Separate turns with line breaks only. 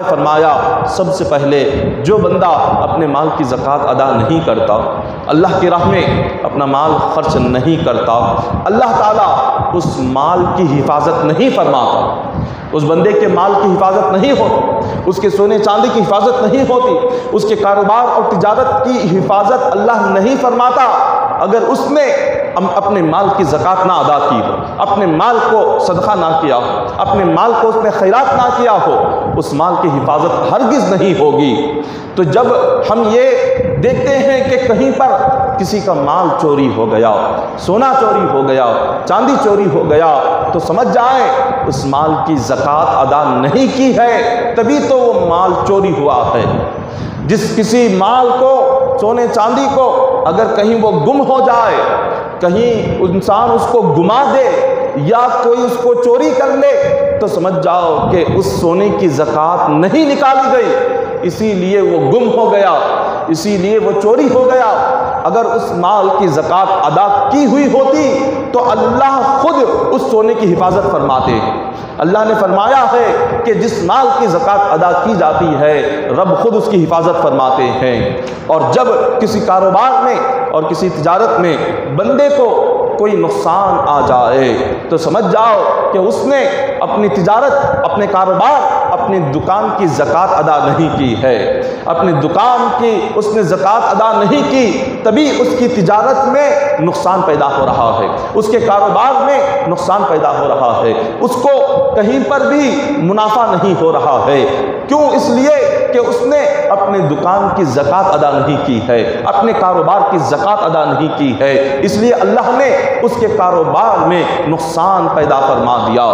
فرمایا سب سے پہلے جو بندہ اپنے مال کی زکوٰۃ ادا نہیں کرتا، اللہ کی راہ میں اپنا مال خرچ نہیں کرتا، اللہ تعالیٰ اس مال کی حفاظت نہیں فرماتا، اس بندے کے مال کی حفاظت نہیں ہوتی، اس کے سونے چاندی کی حفاظت نہیں ہوتی، اس کے کاروبار اور تجارت کی حفاظت اللہ نہیں فرماتا اگر اس نے اپنے مال کی زکوٰۃ نہ ادا کی ہو، اپنے مال کو صدقہ نہ کیا ہو، اپنے مال کو اس نے خیرات نہ کیا ہو، اس مال کی حفاظت ہرگز نہیں ہوگی۔ تو جب ہم یہ دیکھتے ہیں کہ کہیں پر کسی کا مال چوری ہو گیا، سونا چوری ہو گیا، چاندی چوری ہو گیا، تو سمجھ جائیں اس مال کی زکوٰۃ ادا نہیں کی ہے، تبھی تو وہ مال چوری ہوا ہے۔ جس کسی مال کو، سونے چاندی کو اگر کہیں وہ گم ہو جائے، کہیں انسان اس کو گما دے یا کوئی اس کو چوری کر لے، تو سمجھ جاؤ کہ اس سونے کی زکوٰۃ نہیں نکالی گئی، اسی لیے وہ گم ہو گیا، اسی لیے وہ چوری ہو گیا۔ اگر اس مال کی زکوٰۃ ادا کی ہوئی ہوتی تو اللہ خود اس سونے کی حفاظت فرماتے ہیں۔ اللہ نے فرمایا ہے کہ جس مال کی زکوٰۃ ادا کی جاتی ہے رب خود اس کی حفاظت فرماتے ہیں۔ اور جب کسی کاروبار میں اور کسی تجارت میں بندے کو کوئی نقصان آ جائے تو سمجھ جاؤ کہ اس نے اپنی تجارت، اپنے کاروبار، اپنی دکان کی زکوٰۃ ادا نہیں کی ہے، اپنی دکان کی اس نے زکوٰۃ ادا نہیں کی، تبھی اس کی تجارت میں نقصان پیدا ہو رہا ہے، اس کے کاروبار میں نقصان پیدا ہو رہا ہے، اس کو کہیں پر بھی منافع نہیں ہو رہا ہے۔ کیوں؟ اس لیے کہ اس نے اپنے دکان کی زکوٰۃ ادا نہیں کی ہے، اپنے کاروبار کی زکوٰۃ ادا نہیں کی ہے، اس لیے اللہ نے اس کے کاروبار میں نقصان پیدا فرما دیا۔